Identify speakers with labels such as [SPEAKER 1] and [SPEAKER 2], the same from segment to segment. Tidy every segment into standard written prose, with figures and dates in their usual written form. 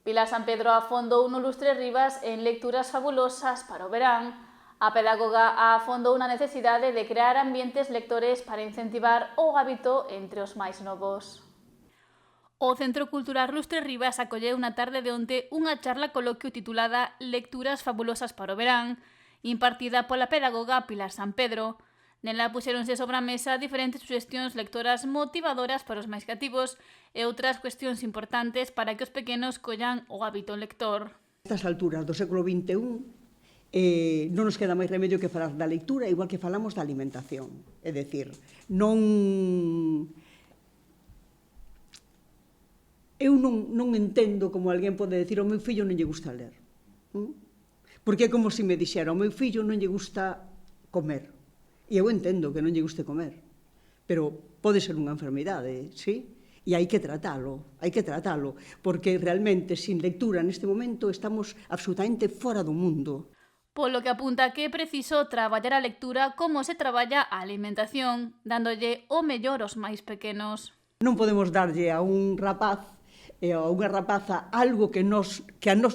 [SPEAKER 1] Pilar San Pedro afondou no Lustre Rivas en lecturas fabulosas para o verán. A pedagoga afondou na necesidade de crear ambientes lectores para incentivar o hábito entre os máis novos. O Centro Cultural Lustre Rivas acolleu na tarde de onte unha charla coloquio titulada Lecturas fabulosas para o verán, impartida pola pedagoga Pilar San Pedro. Nela puxéronse sobre a mesa diferentes suxestións lectoras motivadoras para os máis cativos e outras cuestións importantes para que os pequenos collan o hábito lector.
[SPEAKER 2] Estas alturas do século XXI non nos queda máis remedio que falar da lectura igual que falamos da alimentación. É dicir, eu non entendo como alguén pode decir ao meu fillo non lle gusta ler. Porque é como se me dixera, ao meu fillo non lle gusta comer. E eu entendo que non lle guste comer, pero pode ser unha enfermidade, sí? E hai que tratalo, porque realmente, sin lectura neste momento, estamos absolutamente fora do mundo.
[SPEAKER 1] Polo que apunta que é preciso traballar a lectura como se traballa a alimentación, dándolle o mellor aos máis pequenos.
[SPEAKER 2] Non podemos darlle a un rapaz e a unha rapaza algo que a nós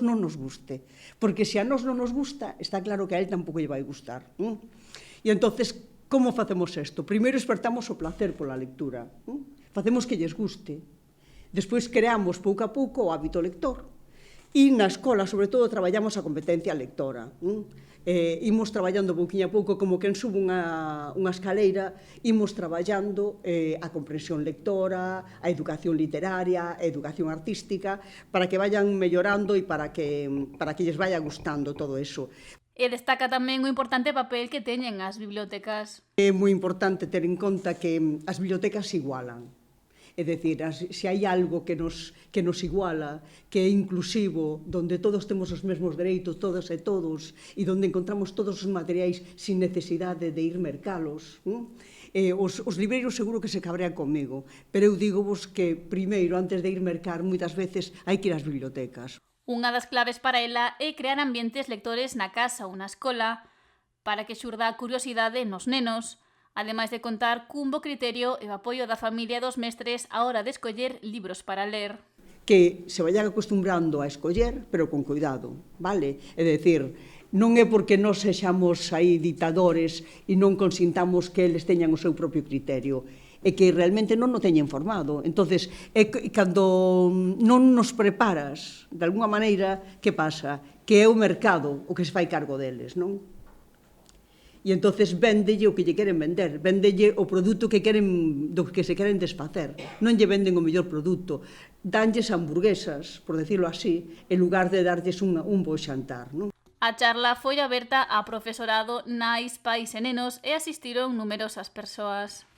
[SPEAKER 2] non nos guste, porque se a nós non nos gusta, está claro que a él tampouco lle vai gustar. E entonces, como facemos isto? Primeiro espertamos o placer pola lectura, facemos que lles guste. Despois creamos pouco a pouco o hábito lector. E na escola, sobre todo, traballamos a competencia lectora. Imos traballando pouquinho a pouco, como quen sube unha escaleira, imos traballando a comprensión lectora, a educación literaria, a educación artística, para que vayan mellorando e para que lles vaya gustando todo eso.
[SPEAKER 1] E destaca tamén o importante papel que teñen as bibliotecas.
[SPEAKER 2] É moi importante ter en conta que as bibliotecas se igualan. É dicir, se hai algo que nos iguala, que é inclusivo, donde todos temos os mesmos dereitos, todas e todos, e donde encontramos todos os materiais sin necesidade de ir mercalos, os libreiros seguro que se cabrean comigo, pero eu digo-vos que primeiro, antes de ir mercar, moitas veces hai que ir ás bibliotecas.
[SPEAKER 1] Unha das claves para ela é crear ambientes lectores na casa ou na escola para que xurda a curiosidade nos nenos, ademais de contar cun bo criterio e o apoio da familia e dos mestres á hora de escoller libros para ler.
[SPEAKER 2] Que se vayan acostumbrando a escoller, pero con cuidado, vale? É dicir, non é porque nós sexamos aí ditadores e non consintamos que eles teñan o seu propio criterio, é que realmente non o teñen formado. Entonces, cando non nos preparas, de alguna maneira, que pasa? Que é o mercado o que se fai cargo deles, non? E entonces véndelle o que lle queren vender, véndelle o produto do que se queren desfacer. Non lle venden o mellor produto, danlles hamburguesas, por decirlo así, en lugar de darlles un bo xantar, non?
[SPEAKER 1] A charla foi aberta a profesorado, nais, pais e nenos e asistiron numerosas persoas.